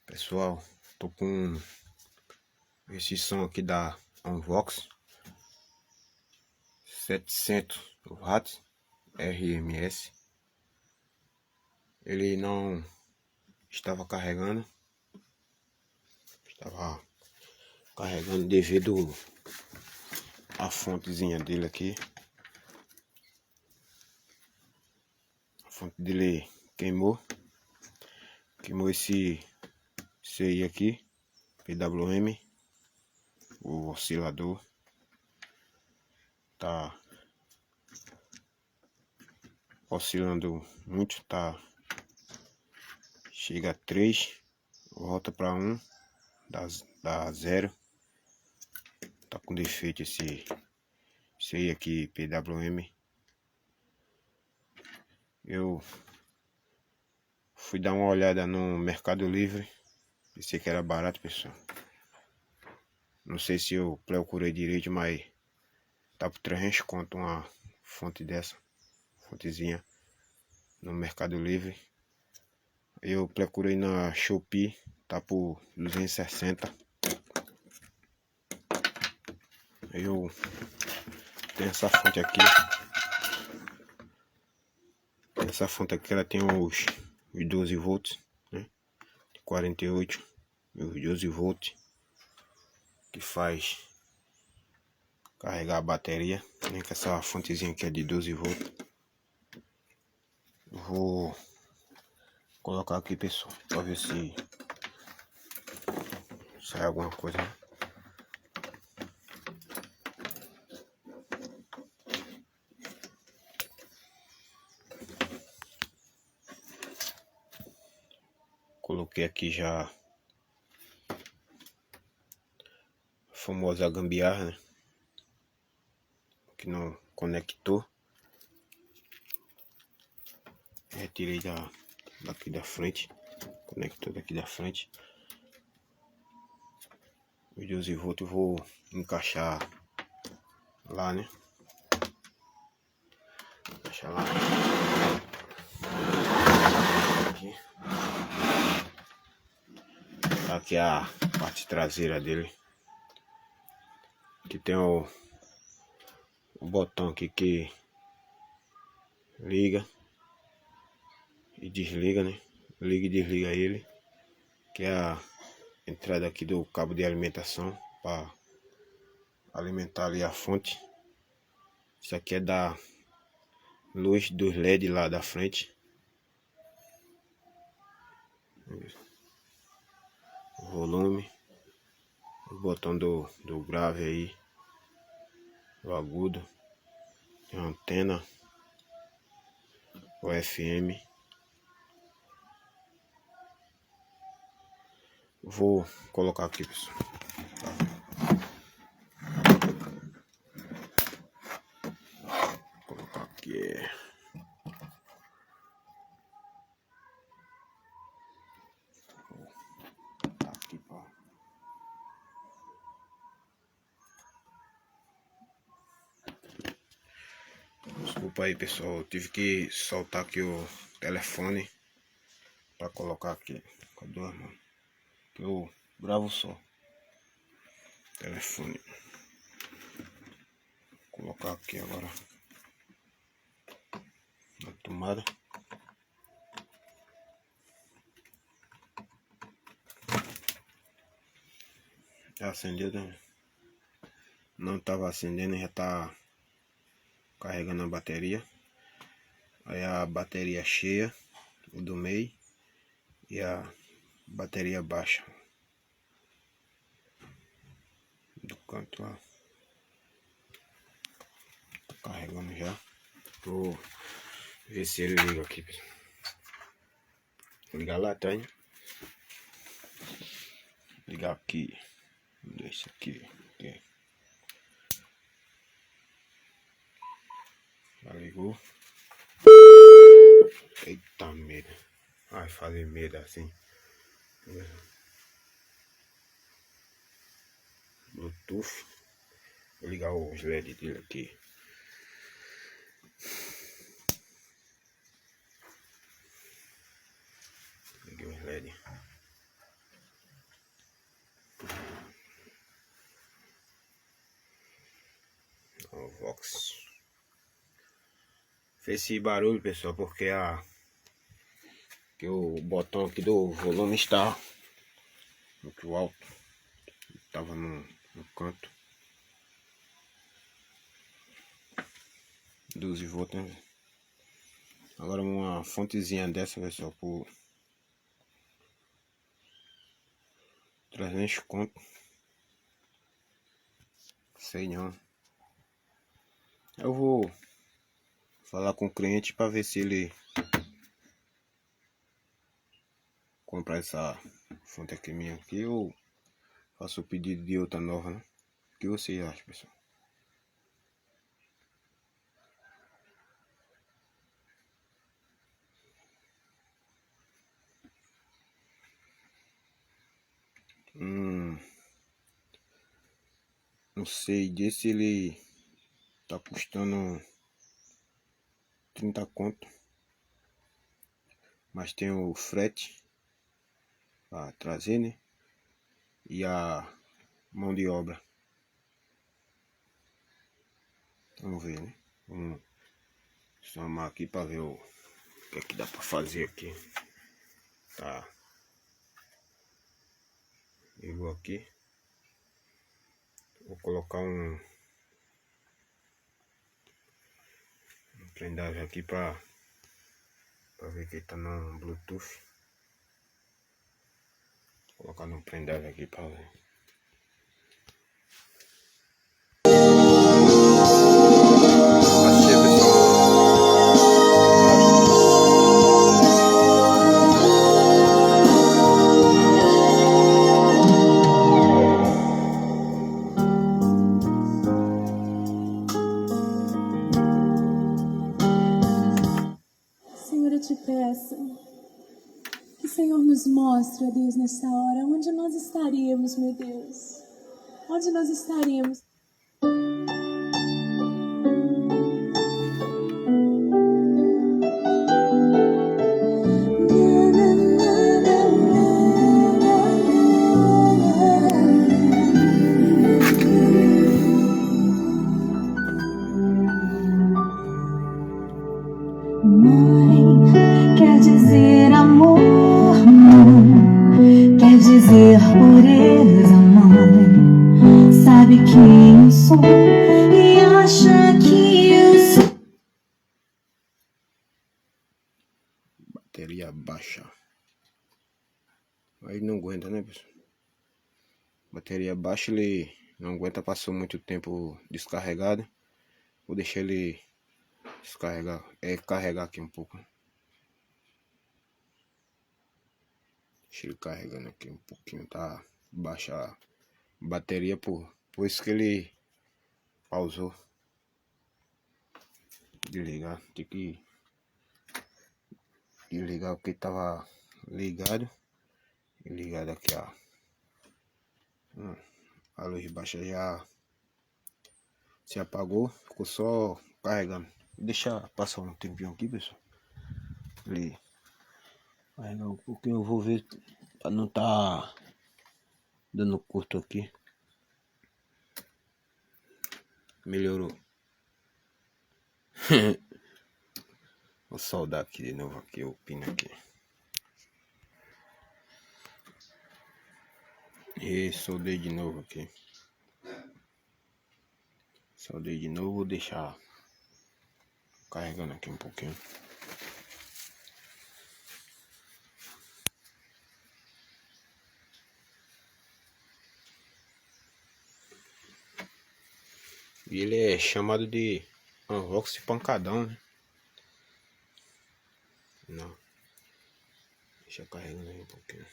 Pessoal, tô com esse som aqui da Unvox 700 watts RMS. Ele não estava carregando, devido à fontezinha dele aqui. A fonte dele queimou esse aí aqui, PWM. O oscilador tá oscilando muito, chega a 3, volta para 1, dá 0. Tá com defeito esse aí aqui, PWM. Eu fui dar uma olhada no Mercado Livre, pensei que era barato, pessoal. Não sei se eu procurei direito, mas tá por 300 conto uma fonte dessa, fontezinha, no Mercado Livre. Eu procurei na Shopee, tá por 260. Eu tenho essa fonte aqui. Essa fonte aqui, ela tem os 12 volts, né? 48, os 12 volts, que faz carregar a bateria, né? Que essa fontezinha aqui é de 12 volts. Vou colocar aqui, pessoal, para ver se sai alguma coisa, né? Coloquei aqui já a famosa gambiarra, né? Que não conectou. Retirei daqui da frente, conector daqui da frente. Os 12 volts eu vou encaixar lá, né? Encaixar lá. Aqui é a parte traseira dele, que tem o botão aqui que liga e desliga, né? Liga e desliga ele, que é a entrada aqui do cabo de alimentação para alimentar ali a fonte. Isso aqui é da luz dos LED lá da frente. O volume, o botão do grave aí, o agudo, tem uma antena, o FM. Vou colocar aqui, pessoal. Vou colocar aqui. Desculpa aí, pessoal, eu tive que soltar aqui o telefone para colocar aqui com a duas mãos, que eu gravo só telefone. Vou colocar aqui agora na tomada. Já acendeu, né? Não estava acendendo, já tá carregando a bateria. Aí a bateria cheia, o do meio, e a bateria baixa do canto lá. Tô carregando já. Vou ver se ele liga aqui. Vou ligar lá atrás, né? Ligar aqui. Deixa aqui. Já ligou. Eita medo. Vai fazer medo assim. Bluetooth. Vou ligar os LED dele aqui. Liguei os LED. Vox. Fez esse barulho, pessoal, porque que o botão aqui do volume está muito alto. Estava no canto. 12 volts, né? Agora uma fontezinha dessa, pessoal, por 300 conto. Sei não. Eu vou falar com o cliente para ver se ele comprar essa fonte aqui minha aqui ou faço o pedido de outra nova, né? O que vocês acham, pessoal? Não sei, desse ele tá custando 30 conto. Mas tem o frete para trazer, né? E a mão de obra. Vamos ver, né? Vamos somar aqui para ver o que é que dá para fazer aqui. Tá. Ligou aqui. Vou colocar um pendrive aqui para ver que tá no Bluetooth. Vou colocar no pendrive aqui para ver. Senhor, eu te peço que o Senhor nos mostre, ó Deus, nessa hora, onde nós estaríamos, meu Deus. Onde nós estaríamos. Mãe, quer dizer amor, mãe, quer dizer pureza, mãe. Sabe quem eu sou e acha que eu sou. Bateria baixa. Aí não aguenta, né, pessoal? Bateria baixa, ele não aguenta, passou muito tempo descarregado. Vou deixar ele descarregar, carregar aqui um pouco. Deixa ele carregando aqui um pouquinho, tá baixa a bateria, por isso que ele pausou. Desligar, tem que desligar o que tava ligado e ligado aqui, ó. A luz baixa já se apagou, ficou só carregando. Deixa passar um tempinho aqui, pessoal. Ele carregar um pouquinho, eu vou ver pra não tá dando curto aqui. Melhorou. Vou soldar aqui de novo aqui o pino aqui. E soldei de novo aqui. Soldei de novo, vou deixar carregando aqui um pouquinho. E ele é chamado de Vox pancadão, né? Não. Deixa carregando aí um pouquinho.